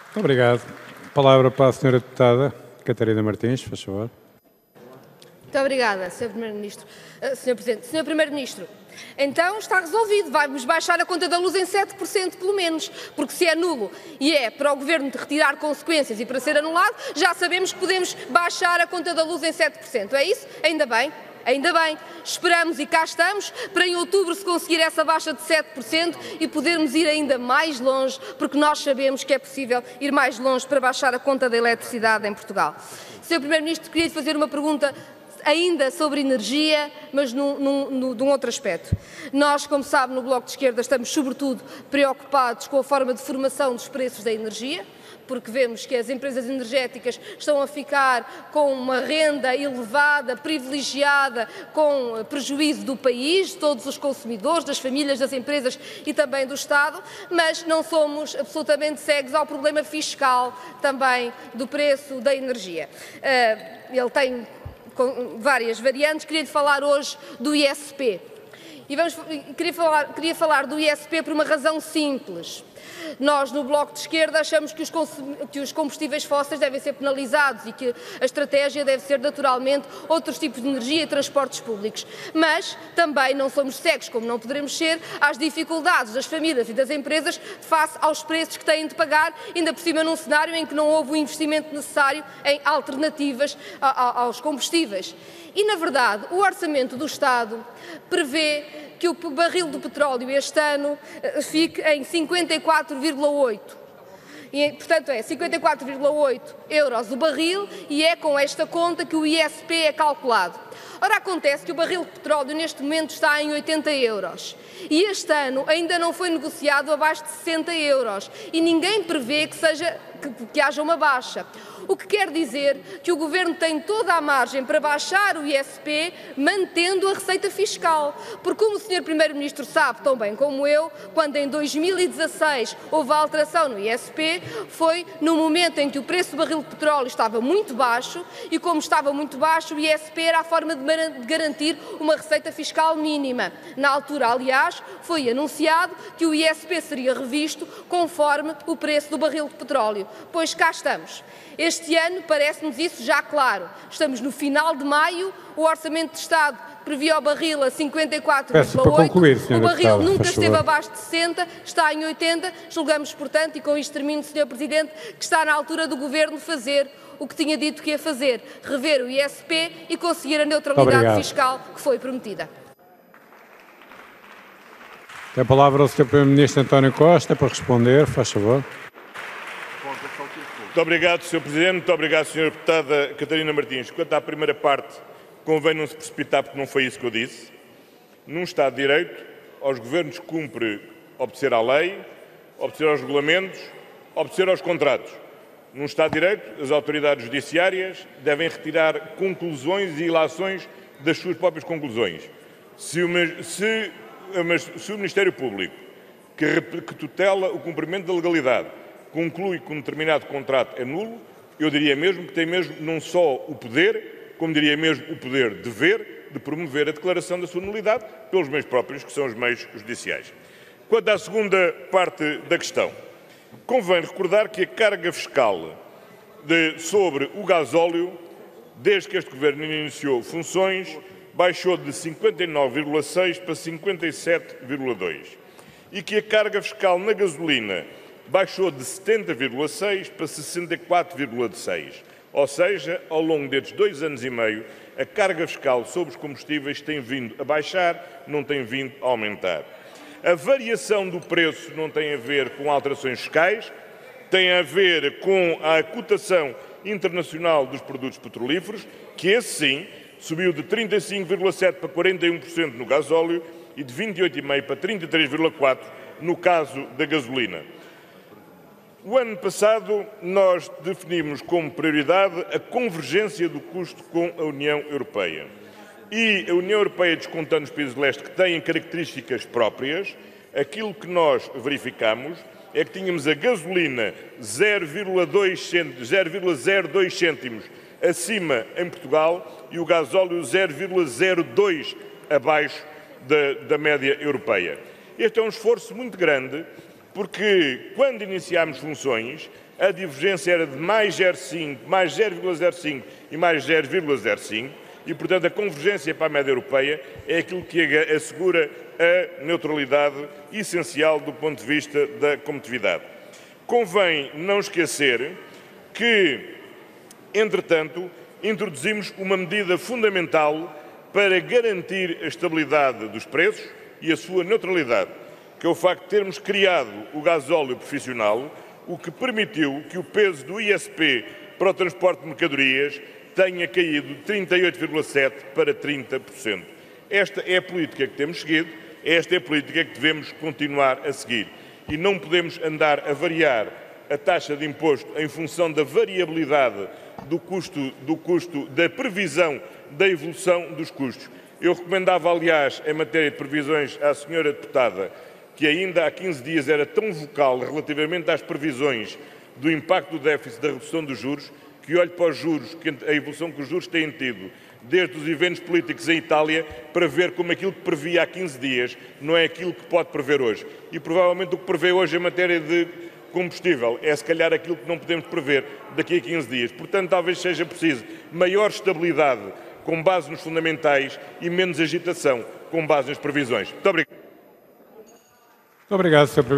Muito obrigado. Palavra para a senhora deputada Catarina Martins, faz favor. Muito obrigada, Sr. Primeiro-Ministro. Sr. Presidente. Sr. Primeiro-Ministro, então está resolvido. Vai-vos baixar a conta da luz em 7%, pelo menos. Porque se é nulo e é para o Governo retirar consequências e para ser anulado, já sabemos que podemos baixar a conta da luz em 7%. É isso? Ainda bem. Ainda bem, esperamos e cá estamos para em outubro se conseguir essa baixa de 7% e podermos ir ainda mais longe, porque nós sabemos que é possível ir mais longe para baixar a conta da eletricidade em Portugal. Sr. Primeiro-Ministro, queria lhe fazer uma pergunta ainda sobre energia, mas de um outro aspecto. Nós, como sabe, no Bloco de Esquerda estamos sobretudo preocupados com a forma de formação dos preços da energia, porque vemos que as empresas energéticas estão a ficar com uma renda elevada, privilegiada, com prejuízo do país, de todos os consumidores, das famílias, das empresas e também do Estado, mas não somos absolutamente cegos ao problema fiscal também do preço da energia. Ele tem várias variantes, queria-lhe falar hoje do ISP. Queria falar do ISP por uma razão simples. Nós, no Bloco de Esquerda, achamos que os combustíveis fósseis devem ser penalizados e que a estratégia deve ser, naturalmente, outros tipos de energia e transportes públicos. Mas também não somos cegos, como não poderemos ser, às dificuldades das famílias e das empresas face aos preços que têm de pagar, ainda por cima num cenário em que não houve o investimento necessário em alternativas aos combustíveis. E, na verdade, o Orçamento do Estado prevê que o barril do petróleo este ano fique em 54,8. Portanto, é 54,8 euros o barril e é com esta conta que o ISP é calculado. Ora, acontece que o barril de petróleo neste momento está em 80 euros e este ano ainda não foi negociado abaixo de 60 euros e ninguém prevê que haja uma baixa. O que quer dizer que o Governo tem toda a margem para baixar o ISP, mantendo a receita fiscal. Porque, como o Sr. Primeiro-Ministro sabe tão bem como eu, quando em 2016 houve a alteração no ISP, foi no momento em que o preço do barril de petróleo estava muito baixo e, como estava muito baixo, o ISP era a forma de garantir uma receita fiscal mínima. Na altura, aliás, foi anunciado que o ISP seria revisto conforme o preço do barril de petróleo. Pois cá estamos. Este ano parece-nos isso já claro. Estamos no final de maio, o Orçamento de Estado previa o barril a 54,8, o barril nunca esteve abaixo de 60, está em 80. Julgamos, portanto, e com isto termino, Sr. Presidente, que está na altura do Governo fazer o que tinha dito que ia fazer, rever o ISP e conseguir a neutralidade fiscal que foi prometida. Tem a palavra o Sr. Primeiro-Ministro António Costa para responder, faz favor. Muito obrigado, Sr. Presidente. Muito obrigado, Sra. Deputada Catarina Martins. Quanto à primeira parte, convém não se precipitar, porque não foi isso que eu disse. Num Estado de Direito, aos governos cumpre obedecer à lei, obedecer aos regulamentos, obedecer aos contratos. Num Estado de Direito, as autoridades judiciárias devem retirar conclusões e ilações das suas próprias conclusões. Se o Ministério Público, que tutela o cumprimento da legalidade, conclui que um determinado contrato é nulo, eu diria mesmo que tem mesmo não só o poder, como diria mesmo o poder-dever de promover a declaração da sua nulidade pelos meios próprios, que são os meios judiciais. Quanto à segunda parte da questão, convém recordar que a carga fiscal sobre o gasóleo, desde que este Governo iniciou funções, baixou de 59,6% para 57,2%. E que a carga fiscal na gasolina baixou de 70,6% para 64,6%. Ou seja, ao longo destes 2 anos e meio, a carga fiscal sobre os combustíveis tem vindo a baixar, não tem vindo a aumentar. A variação do preço não tem a ver com alterações fiscais, tem a ver com a cotação internacional dos produtos petrolíferos, que esse sim subiu de 35,7% para 41% no gasóleo e de 28,5% para 33,4% no caso da gasolina. O ano passado, nós definimos como prioridade a convergência do custo com a União Europeia. E a União Europeia, descontando os países de leste que têm características próprias, aquilo que nós verificamos é que tínhamos a gasolina 0,02 cêntimos acima em Portugal e o gasóleo 0,02 abaixo da média europeia. Este é um esforço muito grande, porque quando iniciámos funções, a divergência era de mais 0,5, mais 0,05 e mais 0,05, e, portanto, a convergência para a média europeia é aquilo que assegura a neutralidade essencial do ponto de vista da competitividade. Convém não esquecer que, entretanto, introduzimos uma medida fundamental para garantir a estabilidade dos preços e a sua neutralidade, que é o facto de termos criado o gasóleo profissional, o que permitiu que o peso do ISP para o transporte de mercadorias tenha caído de 38,7% para 30%. Esta é a política que temos seguido, esta é a política que devemos continuar a seguir. E não podemos andar a variar a taxa de imposto em função da variabilidade do custo da previsão da evolução dos custos. Eu recomendava, aliás, em matéria de previsões à senhora deputada, que ainda há 15 dias era tão vocal relativamente às previsões do impacto do déficit da redução dos juros, que olhe para os juros, a evolução que os juros têm tido desde os eventos políticos em Itália, para ver como aquilo que previa há 15 dias não é aquilo que pode prever hoje. E provavelmente o que prevê hoje em matéria de combustível é se calhar aquilo que não podemos prever daqui a 15 dias. Portanto, talvez seja preciso maior estabilidade com base nos fundamentais e menos agitação com base nas previsões. Muito obrigado. Muito obrigado, Sr. Primeiro.